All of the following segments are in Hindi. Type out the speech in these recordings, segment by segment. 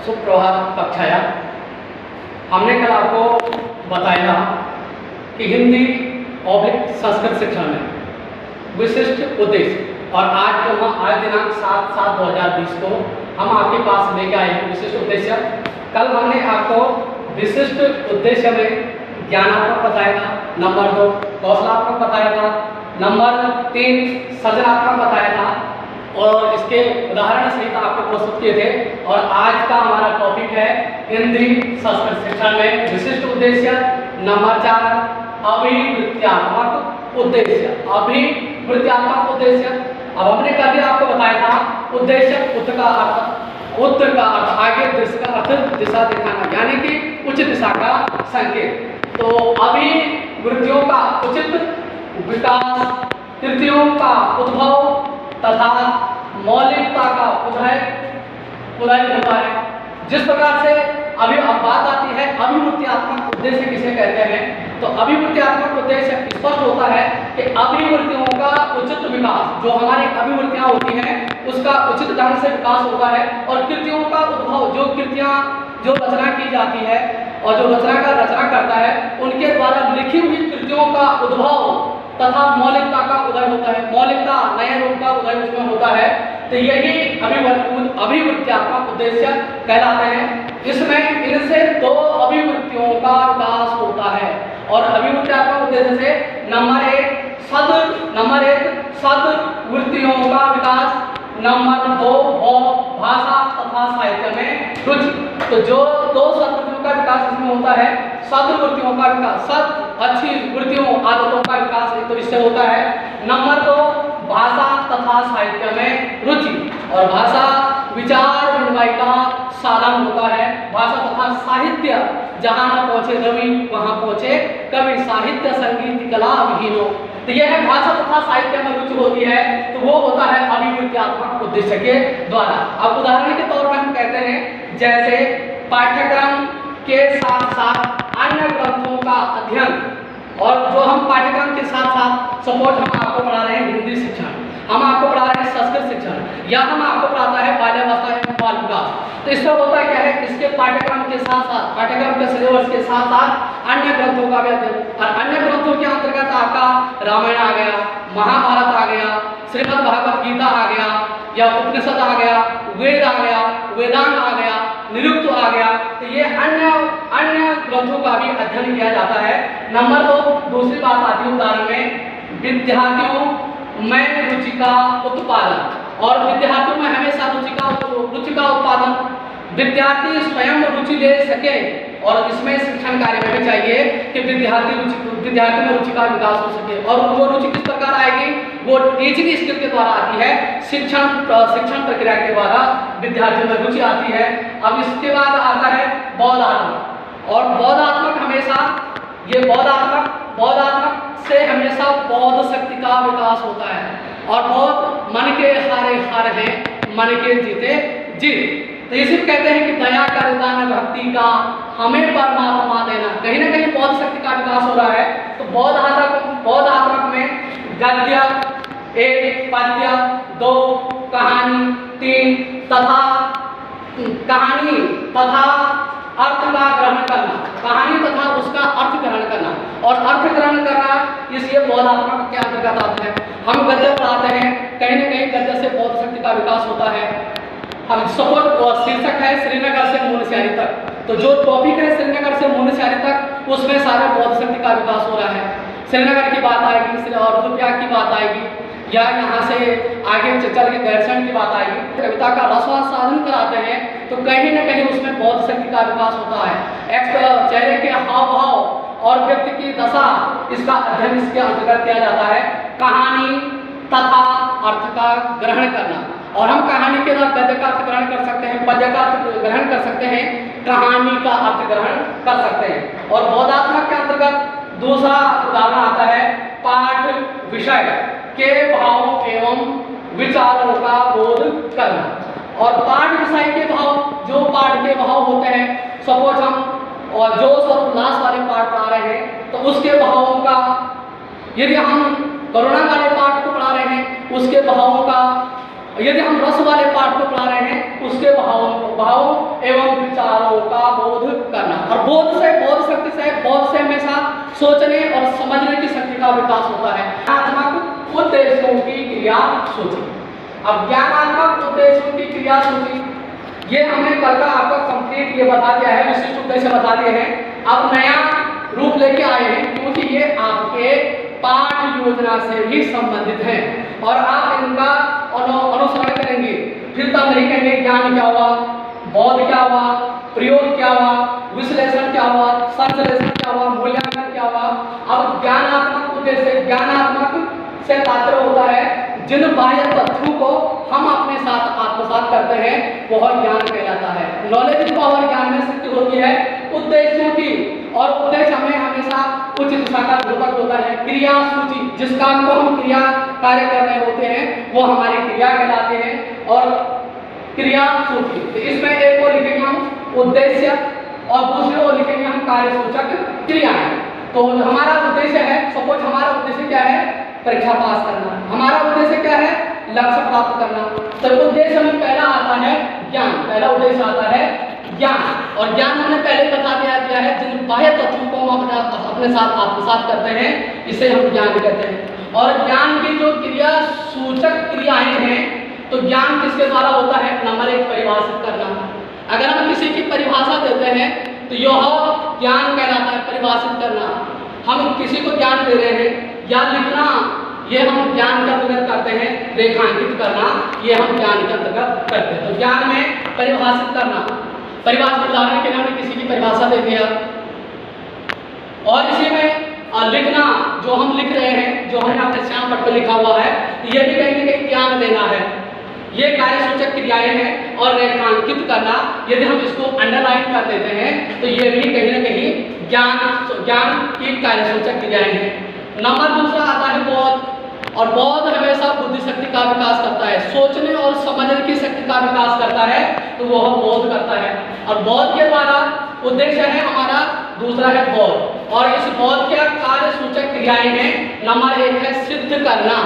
सुप्रभात कक्षाया। हमने कल आपको बताया कि हिंदी ऑब्लिक संस्कृत शिक्षण में विशिष्ट उद्देश्य, और आज दिनांक 7/7/2020 को हम आपके पास लेके आए हैं विशिष्ट उद्देश्य। कल हमने आपको विशिष्ट उद्देश्य में ज्ञानात्मक बताया था, नंबर 2 कौशलात्मक बताया था, नंबर 3 सृजनात्मक बताया था, और इसके उदाहरण सहित आपको प्रस्तुत किए थे। और आज का हमारा टॉपिक है हिंदी संस्कृत शिक्षण में विशिष्ट उद्देश्य नंबर 4 अभिवृत्त्यात्मक उद्देश्य। अभिवृत्त्यात्मक उद्देश्य, अब हमने कल भी आपको बताया था उद्देश्य उत्तर का अर्थ आगे, दिशा का अर्थ दिशा दिखाना, यानी कि उचित दिशा का संकेत। तो अभिवृत्तियों का उचित विकास, कृतियों का उद्भव तथा मौलिकता का उदय होता है। जिस प्रकार से अभी अब बात आती है अभिवृत्त्यात्मक उद्देश्य किसे कहते हैं, तो अभिवृत्त्यात्मक उद्देश्य स्पष्ट होता है कि अभिवृत्तियों का उचित विकास, जो हमारी अभिवृत्तियां होती हैं उसका उचित ढंग से विकास होता है, और कृतियों का उद्भव, जो कृतियां जो रचना की जाती है और जो रचना करता है उनके द्वारा लिखी हुई कृतियों का उद्भव तथा मौलिकता का उदय होता है। मौलिकता, नए रूप का उदय उसमें होता है। तो यही अभिवृत्त्यात्मक उद्देश्य कहलाते हैं। इसमें इनसे 2 अभिवृत्तियों का विकास होता है, और अभिवृत्त्यात्मक उद्देश्य से नंबर 1 सद्वृत्तियों का विकास, नंबर 2 भाषा तथा साहित्य में रुचि। तो जो 2 सद्वृत्तियों का विकास इसमें होता है, सद्वृत्तियों का विकास, अच्छी वृत्तियों आदतों का विकास एक तो इससे होता है। नंबर 2 भाषा तथा साहित्य में रुचि, और भाषा विचार विनिमय का साधन होता है। भाषा तथा साहित्य जहाँ न पहुँचे रवि वहाँ पहुँचे कवि, साहित्य संगीत कला विहीनो। तो यह भाषा तथा साहित्य में रुचि होती है, तो वो होता है अभिवृत्त्यात्मक उद्देश्य के द्वारा। अब उदाहरण के तौर पर हम कहते हैं, जैसे पाठ्यक्रम के साथ साथ अन्य ग्रंथों का अध्ययन, और जो हम पाठ्यक्रम के साथ साथ सपोज हम आपको पढ़ा रहे हैं हिंदी शिक्षण, हम आपको पढ़ा रहे हैं संस्कृत शिक्षण, या हम आपको पढ़ाता है बाल्यावस्था एवं बाल विकास। तो इसका होता क्या है, इसके पाठ्यक्रम के साथ साथ, पाठ्यक्रम के सिलेबस के साथ साथ अन्य ग्रंथों का भी अध्ययन, और अन्य ग्रंथों के अंतर्गत आपका रामायण आ गया, महाभारत आ गया, श्रीमद् भागवत गीता आ गया, या उपनिषद आ गया, वेद आ गया, वेदांत आ गया, निरुक्त आ गया। तो ये अन्य ग्रंथों का भी अध्ययन किया जाता है। नंबर 2 दूसरी बात आती है उदाहरण में विद्यार्थियों में रुचि का उत्पादन, और विद्यार्थियों में हमेशा रुचि का उत्पादन, विद्यार्थी स्वयं रुचि ले सके, और इसमें शिक्षण कार्य में भी चाहिए कि विद्यार्थी में रुचि का विकास हो सके। और वो रुचि किस प्रकार आएगी, वो टीचिंग स्किल के द्वारा आती है, शिक्षण प्रक्रिया के द्वारा विद्यार्थियों में रुचि आती है। अब इसके बाद आता है बौद्धात्मक, और बौद्धात्मक से हमेशा बौद्ध शक्ति का विकास होता है, और बौद्ध मन के हारे हैं, मन के जीते जीत। तो इसी कहते हैं कि दया का दान भक्ति का हमें परमात्मा देना। कहीं ना कहीं बौद्ध शक्ति का विकास हो रहा है। तो बौद्धात्मक में गद्य 1, पद्य 2, कहानी 3 तथा अर्थ का ग्रहण करना, कहानी तथा उसका अर्थ ग्रहण करना, और अर्थ ग्रहण करना इसलिए बौद्धात्मक के अंतर्गत आता है। हम गद्य पढ़ाते हैं, कहीं ना कहीं गद्य से बौद्ध शक्ति का विकास होता है। हम सपोज शीर्षक है श्रीनगर से मुनस्यारी तक, तो जो टॉपिक है श्रीनगर से मुनस्यारी तक, उसमें सारे बौद्ध शक्ति का विकास हो रहा है। श्रीनगर की बात आएगी, और रुद्रप्रयाग की बात आएगी, या यहाँ से आगे चल के गैरसैंण की बात आएगी। कविता का रसास्वादन कराते हैं, तो कहीं ना कहीं उसमें बौद्ध शक्ति का विकास होता है। चेहरे के हाव भाव और व्यक्ति की दशा, इसका अध्ययन इसके अंतर्गत किया जाता है। कहानी तथा अर्थ का ग्रहण करना, और हम कहानी के साथ गद्य का अर्थ ग्रहण कर सकते हैं, पद्य का अर्थ ग्रहण कर सकते हैं, कहानी का अर्थ ग्रहण कर सकते हैं। और बौद्धात्मक के अंतर्गत दूसरा उदाहरण आता है पाठ विषय के भावों एवं विचारों का बोध करना। और पाठ विषय के भाव, जो पाठ के भाव होते हैं, सपोज हम और जो सर्वनाश वाले पाठ पढ़ा रहे हैं, तो उसके भावों का, यदि हम करुणा वाले पाठ को पढ़ा रहे हैं, उसके भावों का यदि हम रस वाले पाठ को पढ़ा रहे हैं, उसके भावों एवं विचारों का बोध करना। और बोध शक्ति से हमेशा सोचने और समझने की शक्ति का विकास होता है। ज्ञानात्मक उद्देश्यों की क्रिया सूची। अब ज्ञानात्मक उद्देश्यों की क्रिया सूची ये हमने कल का आपका कंप्लीट ये बता दिया है, विशिष्ट उद्देश्य बता दिए हैं। अब नया रूप लेके आए हैं, क्योंकि ये आपके पाठ योजना से भी संबंधित है और आप इनका अनुसरण करेंगे। फिर तब नहीं कहेंगे ज्ञान क्या हुआ, बोध क्या हुआ, प्रयोग क्या हुआ, विश्लेषण क्या हुआ, संश्लेषण क्या हुआ, मूल्यांकन क्या हुआ। अब ज्ञानात्मक उद्देश्य, ज्ञानात्मक से तात्पर्य होता है जिन बाह्य तथ्यों को हम अपने साथ आत्मसात करते हैं वह ज्ञान कहलाता है। नॉलेज पावर ज्ञान में सिद्ध होती है उद्देश्यों की, और उद्देश्य हमें हमेशा उच्च दिशा का ध्रुवक होता है। क्रिया सूची, जिस काम को हम क्रिया कार्य कर रहे होते हैं वो हमारी क्रिया कहलाते हैं। और क्रिया सूची, तो इसमें एक को लिखेंगे हम उद्देश्य और दूसरे को लिखेंगे हम कार्य सूचक क्रियाएं। तो हमारा उद्देश्य है, सपोज हमारा उद्देश्य क्या है, परीक्षा पास करना। हमारा उद्देश्य क्या है, लक्ष्य प्राप्त करना। तो उद्देश्य हमें पहला आता है ज्ञान, पहला उद्देश्य आता है ज्ञान। और ज्ञान हमने पहले बता दिया है जिन बाह्य तत्वों को हम अपने साथ आत्मसात करते हैं इसे हम ज्ञान कहते हैं। और ज्ञान की जो क्रिया सूचक क्रियाएं हैं, तो ज्ञान किसके द्वारा होता है, नंबर एक परिभाषित करना। अगर हम किसी की परिभाषा देते हैं तो यह ज्ञान कहलाता है, परिभाषित करना। हम किसी को ज्ञान दे रहे हैं, या लिखना ये हम ज्ञान के अंतर्गत करते हैं, रेखांकित करना ये हम ज्ञान के अंतर्गत करते हैं। तो ज्ञान में परिभाषित करना, परिभाषित उदाहरण के लिए हमने किसी की परिभाषा दे दिया। और इसी में लिखना, जो हम लिख रहे हैं, जो हमने अपने श्याम पट पर लिखा हुआ है, ये भी कहीं ना कहीं ज्ञान देना है। ये कार्य सूचक क्रियाएं हैं। और रेखांकित करना, यदि हम इसको अंडरलाइन कर देते हैं तो ये भी कहीं ना कहीं ज्ञान की कार्य सूचक क्रियाएं हैं। नंबर दूसरा आता है बोध। और बोध हमेशा बुद्धि शक्ति का विकास करता है, सोचने और समझने की शक्ति का विकास करता है, तो वह बोध करता है। और बोध के द्वारा उद्देश्य है हमारा दूसरा है बोध। और इस बोध के कार्य सूचक क्रियाएं हैं, नंबर एक है सिद्ध करना,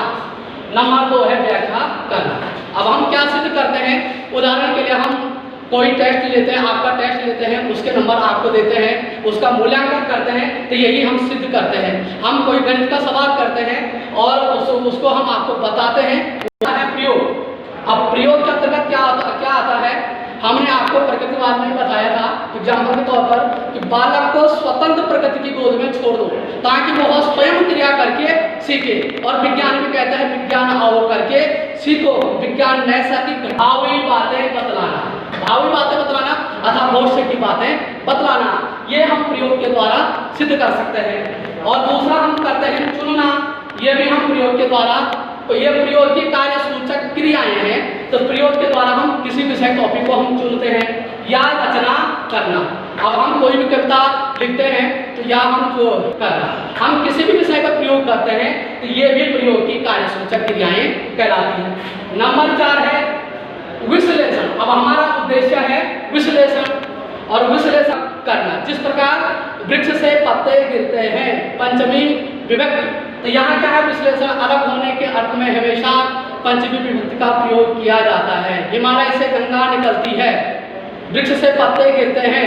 नंबर दो है व्याख्या करना। अब हम क्या सिद्ध करते हैं, उदाहरण के लिए हम कोई टेस्ट लेते हैं, आपका टेस्ट लेते हैं, उसके नंबर आपको देते हैं, उसका मूल्यांकन करते हैं, तो यही हम सिद्ध करते हैं। हम कोई गणित का सवाल करते हैं और उसको हम आपको बताते हैं, वो है प्रयोग। अब प्रयोग के अंतर्गत क्या आता है, हमने आपको प्रकृतिवाद में बताया था एग्जाम्पल के तौर पर कि बालक को स्वतंत्र प्रकृति की गोद में छोड़ दो ताकि वह स्वयं क्रिया करके सीखे। और विज्ञान में कहता है विज्ञान आओ करके सीखो। विज्ञान नैसर्गिक भावी बातें बतलाना, भावी बातें बतलाना अथवा भविष्य की बातें बतलाना, ये हम प्रयोग के द्वारा सिद्ध कर सकते हैं। और दूसरा हम करते हैं चुनना, ये भी हम प्रयोग के द्वारा, तो ये प्रयोग की कार्य सूचक क्रियाएं हैं। तो प्रयोग के द्वारा हम किसी विषय टॉपिक को हम चुनते हैं या रचना करना। अब हम कोई भी कविता लिखते हैं तो या हम जो करना, हम किसी भी विषय का प्रयोग करते हैं तो ये भी प्रयोग की कार्य सूचक क्रियाएं कहलाती हैं। नंबर 4 है विश्लेषण। अब हमारा उद्देश्य है विश्लेषण और विश्लेषण करना। जिस प्रकार वृक्ष से पत्ते गिरते हैं, पंचमी विभक्ति, तो यहाँ क्या है, विश्लेषण अलग होने के अर्थ में हमेशा पंचमी विभक्ति का प्रयोग किया जाता है। हिमालय से गंगा निकलती है, वृक्ष से पत्ते गिरते हैं,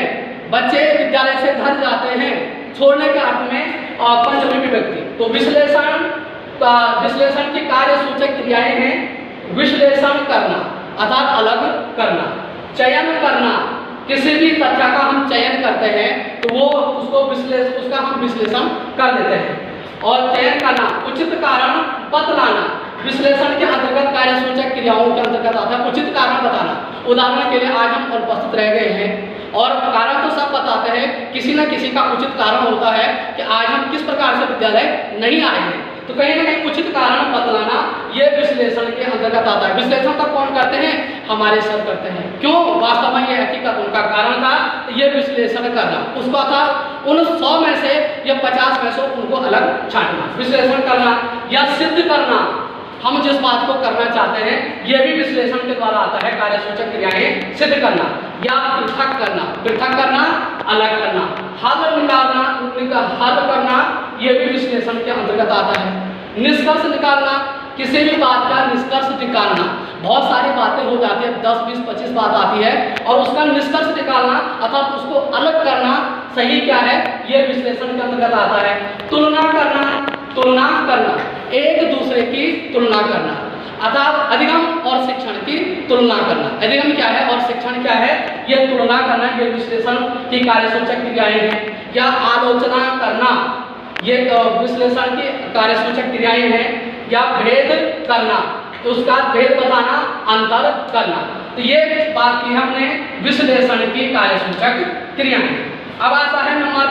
बच्चे विद्यालय से घर जाते हैं, छोड़ने के अर्थ में पंचमी विभक्ति। तो विश्लेषण की कार्य सूचक क्रियाएं हैं विश्लेषण करना अर्थात अलग करना, चयन करना। किसी भी तथ्य का हम चयन करते हैं तो वो उसका हम विश्लेषण कर देते हैं। और चयन करना, उचित कारण बतलाना, विश्लेषण के अंतर्गत कार्य सूचक क्रियाओं के अंतर्गत आता है उचित कारण बताना। उदाहरण के लिए आज हम अनुपस्थित रह गए हैं और कारण तो सब बताते हैं, किसी न किसी का उचित कारण होता है कि आज हम किस प्रकार से विद्यालय नहीं आए हैं। तो कहीं ना कहीं उचित कारण बतलाना ये विश्लेषण के अंतर्गत आता है। विश्लेषण का कौन करते हैं, हमारे सर करते हैं। क्यों, वास्तव में ये हकीकत उनका कारण था, तो ये विश्लेषण करना उसका था उन 100 में से या 50 में से उनको अलग छांटना, विश्लेषण करना या सिद्ध करना। हम जिस बात को करना चाहते हैं ये भी विश्लेषण के द्वारा आता है, कार्य सूचक क्रियाएं सिद्ध करना या पृथक करना, अलग करना, हल निकालना, हल करना, ये भी विश्लेषण के अंतर्गत आता है। निष्कर्ष निकालना, किसी भी बात का निष्कर्ष निकालना, बहुत सारी बातें हो जाती है, 10, 20, 25 बात आती है और उसका निष्कर्ष निकालना अर्थात उसको अलग करना सही क्या है, ये विश्लेषण के अंतर्गत आता है। तुलना करना, एक दूसरे की तुलना करना, अर्थात अधिगम और शिक्षण की तुलना करना। अधिगम क्या है और शिक्षण क्या है, ये तुलना करना, ये विश्लेषण की कार्यसूचक क्रियाएं हैं। या आलोचना करना, ये विश्लेषण की कार्यसूचक क्रियाएं हैं। या भेद करना, तो उसका भेद बताना, अंतर करना। तो ये बात की हमने विश्लेषण की कार्यसूचक क्रियाएं। अब आता है नंबर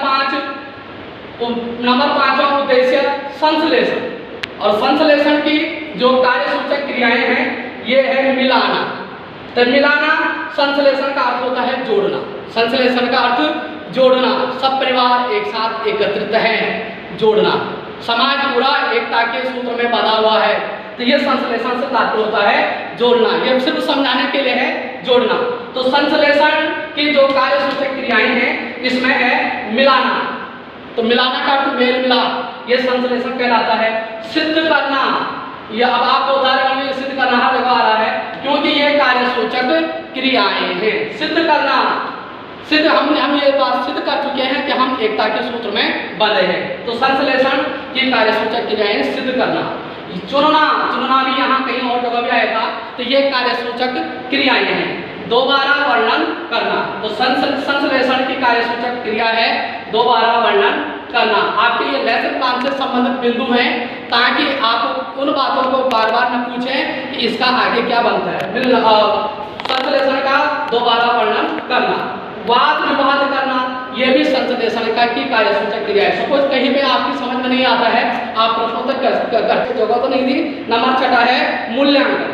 5वां उद्देश्य संश्लेषण। और संश्लेषण की जो कार्यसूचक क्रियाएं हैं ये है मिलाना। तो मिलाना, संश्लेषण का अर्थ होता है जोड़ना। संश्लेषण का अर्थ जोड़ना, सब परिवार एक साथ एकत्रित है, जोड़ना। समाज पूरा एकता के सूत्र में बंधा हुआ है, तो ये संश्लेषण से तात्पर्य होता है जोड़ना। ये सिर्फ समझाने के लिए है, जोड़ना। तो संश्लेषण की जो कार्यसूचक क्रियाएं हैं इसमें है मिलाना। तो मिलाना का अर्थ मेल मिलाप, ये संश्लेषण कहलाता है। सिद्ध करना, ये अब आपको उदाहरण में सिद्ध करना हर जगह आ रहा है क्योंकि ये कार्यसूचक क्रियाएं हैं। सिद्ध करना, सिद्ध हम ये बात सिद्ध कर चुके हैं कि हम एकता के सूत्र में बंधे हैं। तो संश्लेषण की कार्यसूचक क्रियाएं सिद्ध करना। चुनना भी यहाँ कहीं और जगह भी आएगा, तो ये कार्यसूचक क्रियाएं हैं। दोबारा वर्णन करना, तो संश्लेषण की कार्यसूचक क्रिया है दोबारा वर्णन करना। आपके ये लेसन प्लान से संबंधित बिंदु हैं ताकि आप उन बातों को बार बार न पूछें कि इसका आगे क्या बनता है। संश्लेषण का दोबारा वर्णन करना। वाद विवाद करना, ये भी संश्लेषण का की कार्यसूचक क्रिया है। सपोज कहीं पे आपकी समझ में नहीं आता है, आप प्रश्नोत्तर करते जगह तो नहीं दी। नंबर 6 है मूल्यांकन,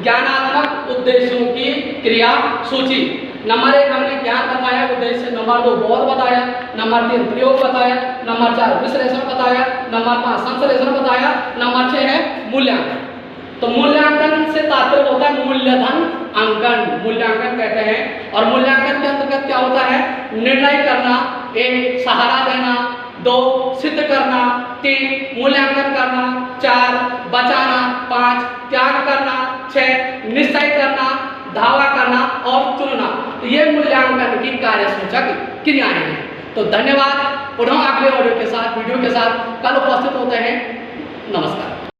ज्ञानात्मक उद्देश्यों की क्रिया सूची। नंबर 1 हमने ज्ञान बताया, उद्देश्य। नंबर 2 बोध बताया। नंबर 3 प्रयोग बताया। नंबर 4 विश्लेषण बताया। नंबर 5 संश्लेषण बताया। नंबर 6 है मूल्यांकन। तो मूल्यांकन से तात्पर्य होता है मूल्यधन अंकन, मूल्यांकन कहते हैं। और मूल्यांकन के अंतर्गत क्या होता है, निर्णय करना, 1 सहारा देना, 2 सिद्ध करना, 3 मूल्यांकन करना, 4 बचाना, 5 त्याग करना, 6 निश्चय करना, दावा करना और चुनना। तो ये मूल्यांकन की कार्यसूचक क्रियाएं हैं। तो धन्यवाद। पुनः अगले वीडियो के साथ कल उपस्थित होते हैं। नमस्कार।